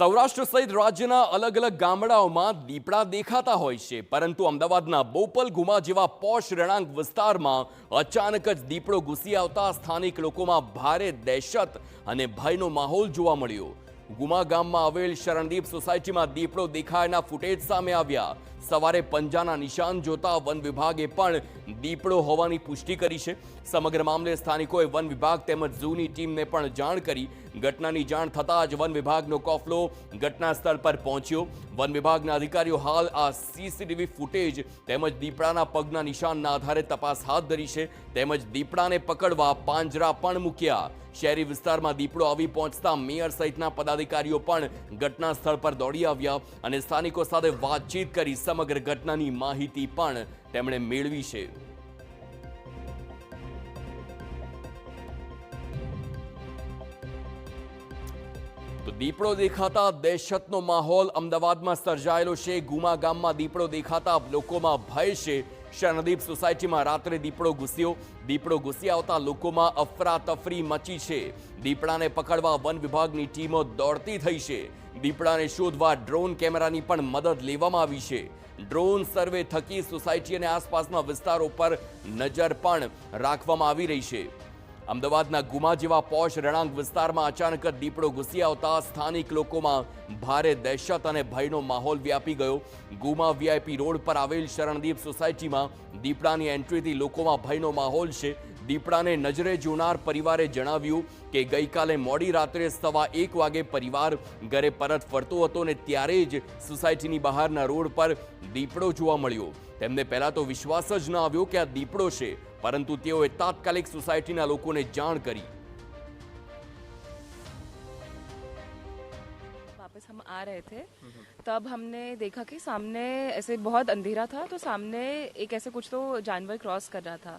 સૌરાષ્ટ્ર સહિત રાજ્યના અલગ અલગ ગામડાઓમાં દીપડા દેખાતા હોય છે, પરંતુ અમદાવાદના બોપલ ગુમા જેવા પોશ રહેણાંક વિસ્તારમાં અચાનક જ દીપડો ઘૂસી આવતા સ્થાનિક લોકોમાં ભારે દહેશત અને ભયનો માહોલ જોવા મળ્યો। ગુમા ગામમાં આવેલ શરણદીપ સોસાયટીમાં દીપડો દેખાયાના ફૂટેજ સામે આવ્યા। સવારે પંજાના નિશાન જોતા વન વિભાગે પણ દીપડો હોવાની પુષ્ટિ કરી છે। સમગ્ર મામલે સ્થાનિકોએ વન વિભાગ તેમજ ઝૂની ટીમને પણ જાણ કરી। ઘટનાની જાણ થતાં જ વન વિભાગનો કાફલો ઘટના સ્થળ પર પહોંચ્યો। વન વિભાગના અધિકારીઓ હાલ આ સીસીટીવી ફૂટેજ તેમજ દીપડાના પગના નિશાનના આધારે તપાસ હાથ ધરી છે, તેમજ દીપડાને પકડવા પાંજરા પણ મૂક્યા। શહેરી વિસ્તારમાં દીપડો આવી પહોંચતા મેયર સહિતના પદાધિકારીઓ પણ ઘટના સ્થળ પર દોડી આવ્યા અને સ્થાનિકો સાથે વાતચીત કરી સમગ્ર ઘટનાની માહિતી પણ તેમણે મેળવી છે। તો દીપડો દેખાતા દહેશતનો માહોલ અમદાવાદમાં સર્જાયેલો છે। ગુમા ગામમાં દીપડો દેખાતા લોકોમાં ભય છે। શરણદીપ સોસાયટીમાં રાત્રે દીપડો ઘૂસી આવતા લોકોમાં અફરાતફરી મચી છે। દીપડાને પકડવા વન વિભાગની ટીમો દોડતી થઈ છે। દીપડાને શોધવા ડ્રોન કેમેરાની પણ મદદ લેવામાં આવી છે। ડ્રોન સર્વે થકી સોસાયટી અને આસપાસના વિસ્તારો પર નજર પણ રાખવામાં આવી રહી છે। અમદાવાદના ગુમા જેવા પોશ રહેણાંક વિસ્તારમાં અચાનક જ દીપડો ઘૂસી આવતા સ્થાનિક લોકોમાં ભારે દહેશત અને ભયનો માહોલ વ્યાપી ગયો। ગુમા વીઆઈપી રોડ પર આવેલ શરણદીપ સોસાયટીમાં દીપડાની એન્ટ્રીથી લોકોમાં ભયનો માહોલ છે। દીપડાને નજરે જોનાર પરિવારે જણાવ્યું કે ગઈકાલે મોડી રાત્રે 1:15 વાગે પરિવાર ઘરે પરત ફરતો હતો અને ત્યારે જ સોસાયટીની બહારના રોડ પર દીપડો જોવા મળ્યો। તેમને પહેલા તો વિશ્વાસ જ ન આવ્યો કે આ દીપડો છે, परंतु तेओए तात्कालिक सोसायटीना लोकोने जाण करी। वापस हम आ रहे थे तब हमने देखा कि सामने ऐसे बहुत अंधेरा था, तो सामने एक ऐसे कुछ तो जानवर क्रॉस कर रहा था।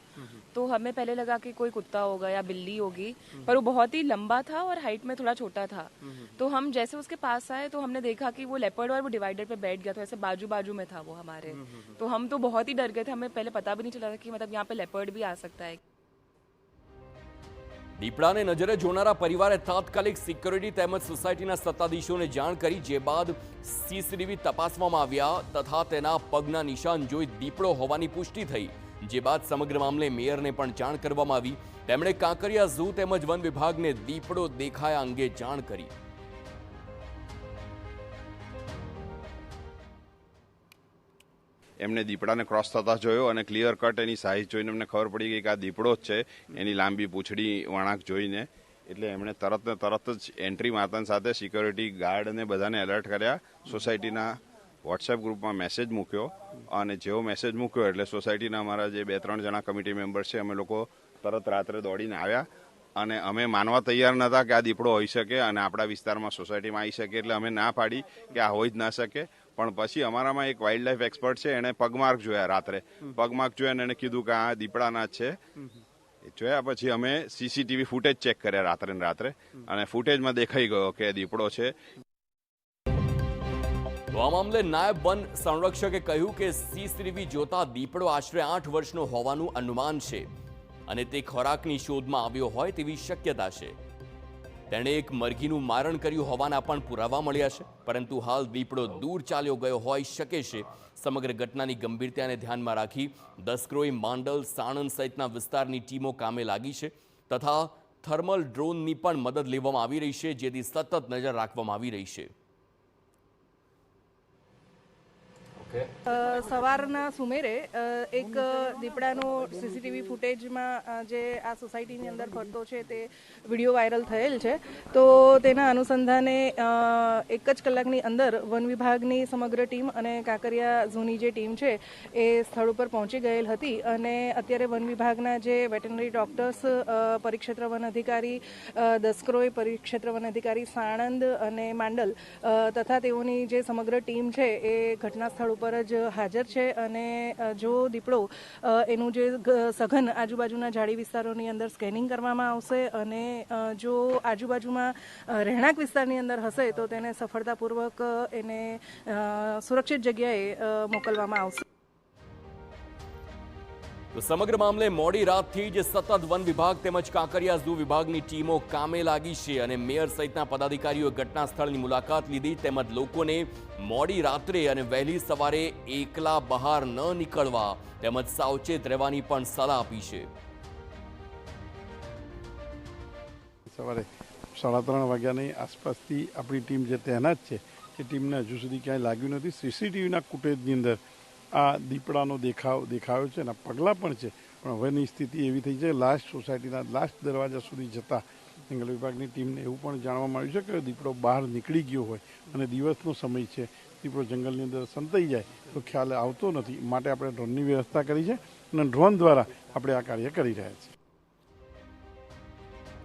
तो हमें पहले लगा कि कोई कुत्ता होगा या बिल्ली होगी, पर वो बहुत ही लंबा था और हाइट में थोड़ा छोटा था। तो हम जैसे उसके पास आए तो हमने देखा कि वो लेपर्ड और वो डिवाइडर पे बैठ गया था, ऐसे बाजू बाजू में था वो हमारे। तो हम तो बहुत ही डर गए थे, हमें पहले पता भी नहीं चला था कि मतलब यहाँ पे लेपर्ड भी आ सकता है। દીપડાને નજરે જોનારા પરિવારે તાત્કાલિક સિક્યોરિટી તેમજ સોસાયટીના સત્તાધીશોને જાણ કરી, જે બાદ સીસીટીવી તપાસવામાં આવ્યા તથા તેના પગના નિશાન જોઈ દીપડો હોવાની પુષ્ટિ થઈ। જે બાદ સમગ્ર મામલે મેયરને પણ જાણ કરવામાં આવી। તેમણે કાંકરિયા ઝૂ તેમજ વન વિભાગને દીપડો દેખાયા અંગે જાણ કરી। એમને દીપડાને ક્રોસ થતા જોયો અને ક્લિયર કટ એની સાઇઝ જોઈને એમને ખબર પડી ગઈ કે આ દીપડો જ છે, એની લાંબી પૂંછડી વળાંક જોઈને। એટલે એમણે તરત જ એન્ટ્રી મારતાની સાથે સિક્યોરિટી ગાર્ડને બધાને એલર્ટ કર્યા। સોસાયટીના વોટ્સએપ ગ્રુપમાં મેસેજ મૂક્યો અને જેવો મેસેજ મૂક્યો એટલે સોસાયટીના અમારા જે 2-3 જણા કમિટી મેમ્બર છે અમે લોકો તરત રાત્રે દોડીને આવ્યા અને અમે માનવા તૈયાર નહોતા કે આ દીપડો હોઈ શકે અને આપણા વિસ્તારમાં સોસાયટીમાં આવી શકે, એટલે અમે ના પાડી કે આ હોઈ જ ના શકે। પણ પછી અમારામાં એક વાઇલ્ડ લાઈફ એક્સપર્ટ છે, એણે પગમાર્ક જોયા રાત્રે, પગમાર્ક જોયા અને એને કીધું કે આ દીપડાના જ છે। જોયા પછી અમે સીસીટીવી ફૂટેજ ચેક કર્યા રાત્રે અને ફૂટેજમાં દેખાઈ ગયો કે દીપડો છે। તો આ મામલે નાયબ વન સંરક્ષકે કહ્યું કે સીસીટીવી જોતા દીપડો આશરે 8 વર્ષનો હોવાનું અનુમાન છે અને તે ખોરાકની શોધમાં આવ્યો હોય તેવી શક્યતા છે। તેણે એક મરઘીનું મારણ કર્યું હોવાના પણ પુરાવા મળ્યા છે, પરંતુ હાલ દીપડો દૂર ચાલ્યો ગયો હોઈ શકે છે। સમગ્ર ઘટનાની ગંભીરતાને ધ્યાનમાં રાખી દસક્રોઈ, માંડલ, સાણંદ સહિતના વિસ્તારની ટીમો કામે લાગી છે તથા થર્મલ ડ્રોનની પણ મદદ લેવામાં આવી રહી છે, જેથી સતત નજર રાખવામાં આવી રહી છે। સવારના સુમેરે એક દીપડાનો સીસીટીવી ફૂટેજમાં જે આ સોસાયટીની અંદર ફરતો છે તે વિડીયો વાયરલ થયેલ છે। તો તેના અનુસંધાને 1 જ કલાકની અંદર વન વિભાગની સમગ્ર ટીમ અને કાંકરિયા ઝૂની જે ટીમ છે એ સ્થળ ઉપર પહોંચી ગયેલ હતી અને અત્યારે વન વિભાગના જે વેટરનરી ડોક્ટર્સ, પરિક્ષેત્ર વન અધિકારી દસક્રોઈ, પરિક્ષેત્ર વન અધિકારી સાણંદ અને માંડલ તથા તેઓની જે સમગ્ર ટીમ છે એ ઘટના સ્થળ પર જ હાજર છે અને જો દીપડો એનું જે સઘન આજુબાજુના ઝાડી વિસ્તારોની અંદર સ્કેનિંગ કરવામાં આવશે અને જો આજુબાજુમાં રહેણાંક વિસ્તારની અંદર હશે તો તેને સફળતાપૂર્વક એને સુરક્ષિત જગ્યાએ મોકલવામાં આવશે। તો સમગ્ર મામલે મોડી રાતથી જ સતત વન વિભાગ તેમજ કાંકરિયા ઝૂ વિભાગની ટીમો કામે લાગી છે અને મેયર સહિતના પદાધિકારીઓએ ઘટના સ્થળની મુલાકાત લીધી તેમજ લોકોને મોડી રાત્રે અને વહેલી સવારે એકલા બહાર ન નીકળવા તેમજ સાવચેત રહેવાની પણ સલાહ આપી છે. સવારે 3:30 વાગ્યાની આસપાસથી આપણી ટીમ જે તૈનાત છે એ ટીમને હજુ સુધી ક્યાંય લાગ્યું નથી. સીસીટીવીના ફૂટેજની અંદર આ દીપડાનો દેખાયો છે અને પગલાં પણ છે, પણ હવેની સ્થિતિ એવી થઈ છે લાસ્ટ સોસાયટીના લાસ્ટ દરવાજા સુધી જતાં જંગલ વિભાગની ટીમને એવું પણ જાણવામાં આવ્યું છે કે દીપડો બહાર નીકળી ગયો હોય અને દિવસનો સમય છે, દીપડો જંગલની અંદર સંતાઈ જાય તો ખ્યાલ આવતો નથી, માટે આપણે ડ્રોનની વ્યવસ્થા કરી છે અને ડ્રોન દ્વારા આપણે આ કાર્ય કરી રહ્યા છીએ.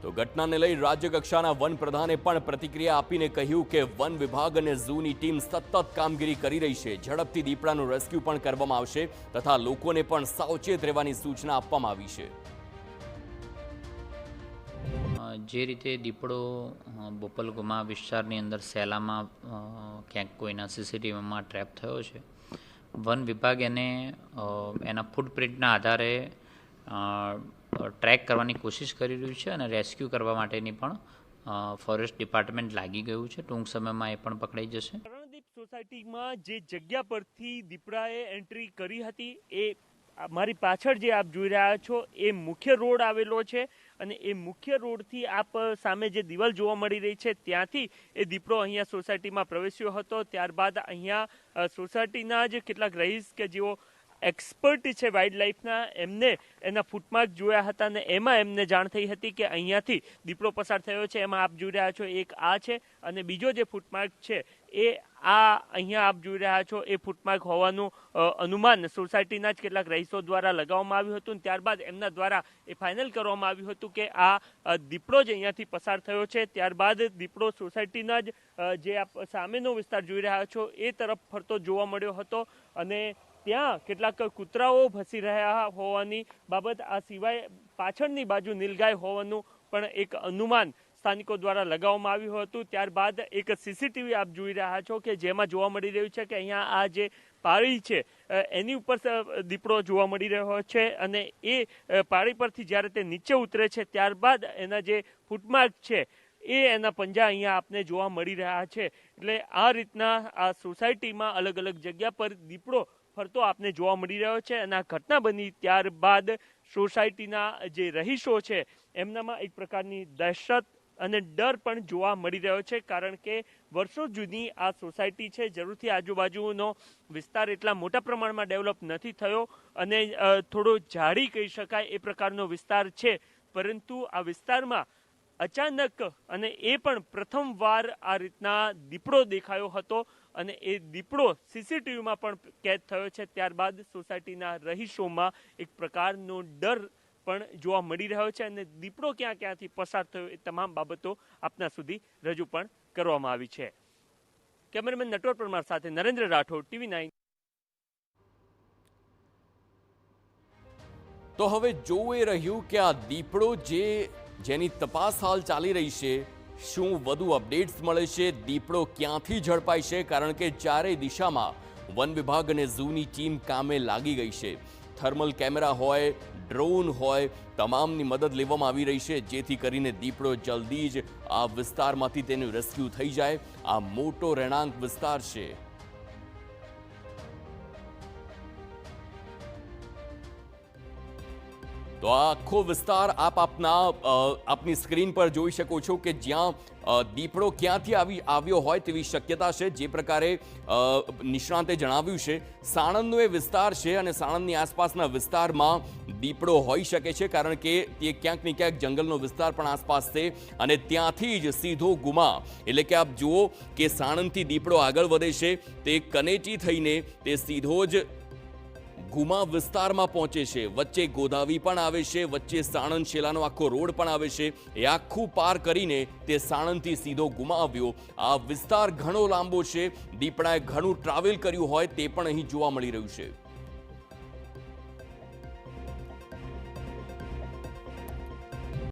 તો ઘટનાને લઈ રાજ્ય કક્ષાના વન પ્રધાને પણ પ્રતિક્રિયા આપીને કહ્યું કે વન વિભાગ અને ઝૂની ટીમ સતત કામગીરી કરી રહી છે. ઝડપથી દીપડાનું રેસ્ક્યુ પણ કરવામાં આવશે તથા લોકોને પણ સાવચેત રહેવાની સૂચના આપવામાં આવી છે. જે રીતે દીપડો બોપલગુમા વિસ્તારની અંદર સેલામાં ક્યાંક કોઈના સીસીટીવીમાં ટ્રેપ થયો છે, વન વિભાગ એને એના ફૂટપ્રિન્ટના આધારે ટ્રેક કરવાની કોશિશ કરી રહ્યું છે અને રેસ્ક્યુ કરવા માટેની પણ ફોરેસ્ટ ડિપાર્ટમેન્ટ લાગી ગયું છે. ટૂંક સમયમાં એ પણ પકડાઈ જશે. શરણદીપ સોસાયટીમાં જે જગ્યા પરથી દીપડાએ એન્ટ્રી કરી હતી એ મારી પાછળ જે આપ જોઈ રહ્યા છો એ મુખ્ય રોડ આવેલો છે અને એ મુખ્ય રોડથી આપ સામે જે દિવાલ જોવા મળી રહી છે ત્યાંથી એ દીપડો અહીંયા સોસાયટીમાં પ્રવેશ્યો હતો. ત્યારબાદ અહીંયા સોસાયટીના જ કેટલાક રહીશ કે જેઓ એક્સપર્ટ છે વાઇલ્ડ લાઈફના, એમને એના ફૂટમાર્ક જોયા હતા અને એમાં એમને જાણ થઈ હતી કે અહીંયાથી દીપડો પસાર થયો છે. એમાં આપ જોઈ રહ્યા છો એક આ છે અને બીજો જે ફૂટમાર્ક છે એ આ અહીંયા આપ જોઈ રહ્યા છો એ ફૂટમાર્ક હોવાનું અનુમાન સોસાયટીના જ કેટલાક રહીશો દ્વારા લગાવવામાં આવ્યું હતું. ત્યારબાદ એમના દ્વારા એ ફાઇનલ કરવામાં આવ્યું હતું કે આ દીપડો જ અહીંયાથી પસાર થયો છે. ત્યારબાદ દીપડો સોસાયટીના જ જે આપ સામેનો વિસ્તાર જોઈ રહ્યા છો એ તરફ ફરતો જોવા મળ્યો હતો અને ત્યાં કેટલાક કૂતરાઓ ભસી રહ્યા હોવાની બાબત, આ સિવાય પાછળની બાજુ નીલગાય હોવાનું પણ એક અનુમાન સ્થાનિકો દ્વારા લગાવવામાં આવ્યું હતું. ત્યારબાદ એક સીસીટીવી આપ જોઈ રહ્યા છો કે જેમાં જોવા મળી રહ્યું છે કે અહીંયા આ જે પાળી છે એની ઉપર દીપડો જોવા મળી રહ્યો છે અને એ પાળી પરથી જ્યારે તે નીચે ઉતરે છે ત્યારબાદ એના જે ફૂટમાર્ક છે એ એના પંજા અહીંયા આપને જોવા મળી રહ્યા છે. એટલે આ રીતના આ સોસાયટીમાં અલગ અલગ જગ્યા પર દીપડો ફરતો આપને જોવા મળી રહ્યો છે અને આ ઘટના બની ત્યારબાદ સોસાયટીના જે રહીશો છે એમનામાં એક પ્રકારની દહેશત અને ડર પણ જોવા મળી રહ્યો છે, કારણ કે વર્ષો જૂની આ સોસાયટી છે. જરૂરથી આજુબાજુનો વિસ્તાર એટલા મોટા પ્રમાણમાં ડેવલપ નથી થયો અને થોડો ઝાડી કહી શકાય એ પ્રકારનો વિસ્તાર છે, પરંતુ આ વિસ્તારમાં અચાનક અને એ પણ પ્રથમવાર આ રીતના દીપડો દેખાયો હતો અને એ દીપડો સીસીટીવીમાં પણ કેદ થયો છે. ત્યારબાદ સોસાયટીના રહીશોમાં એક પ્રકારનો ડર પણ જોવા મળી રહ્યો છે અને દીપડો ક્યાંથી પસાર થયો એ તમામ બાબતો આપના સુધી રજૂ પણ કરવામાં આવી છે. કેમેરામેન નટવર પરમાર સાથે નરેન્દ્ર રાઠોડ, TV9. તો હવે જોવું એ રહ્યું કે આ દીપડો જેની તપાસ હાલ ચાલી રહી છે, શું વધુ અપડેટ્સ મળે છે, દીપડો ક્યાંથી ઝડપાય છે, કારણ કે ચારેય દિશામાં વન વિભાગ અને ઝૂની ટીમ કામે લાગી ગઈ છે. થર્મલ કેમેરા હોય, ડ્રોન હોય, તમામની મદદ લેવામાં આવી રહી છે જેથી કરીને દીપડો જલ્દી જ આ વિસ્તારમાંથી તેનું રેસ્ક્યુ થઈ જાય. આ મોટો રહેણાંક વિસ્તાર છે. તો આ આખો વિસ્તાર આપની સ્ક્રીન પર જોઈ શકો છો કે જ્યાં દીપડો ક્યાંથી આવ્યો હોય તેવી શક્યતા છે. જે પ્રકારે નિષ્ણાંતે જણાવ્યું છે, સાણંદનો એ વિસ્તાર છે અને સાણંદની આસપાસના વિસ્તારમાં દીપડો હોઈ શકે છે, કારણ કે તે ક્યાંક ને ક્યાંક જંગલનો વિસ્તાર પણ આસપાસ છે અને ત્યાંથી જ સીધો ગુમા, એટલે કે આપ જુઓ કે સાણંદથી દીપડો આગળ વધે છે, તે કનેટી થઈને તે સીધો જ ગુમા વિસ્તારમાં પહોંચે છે. વચ્ચે ગોદાવી પણ આવે છે, વચ્ચે સાણંદ શેલાનો આખો રોડ પણ આવે છે. એ આખું પાર કરીને તે સાણંદથી સીધો ગુમા આવ્યો. આ વિસ્તાર ઘણો લાંબો છે, દીપડાએ ઘણું ટ્રાવેલ કર્યું હોય તે પણ અહીં જોવા મળી રહ્યું છે.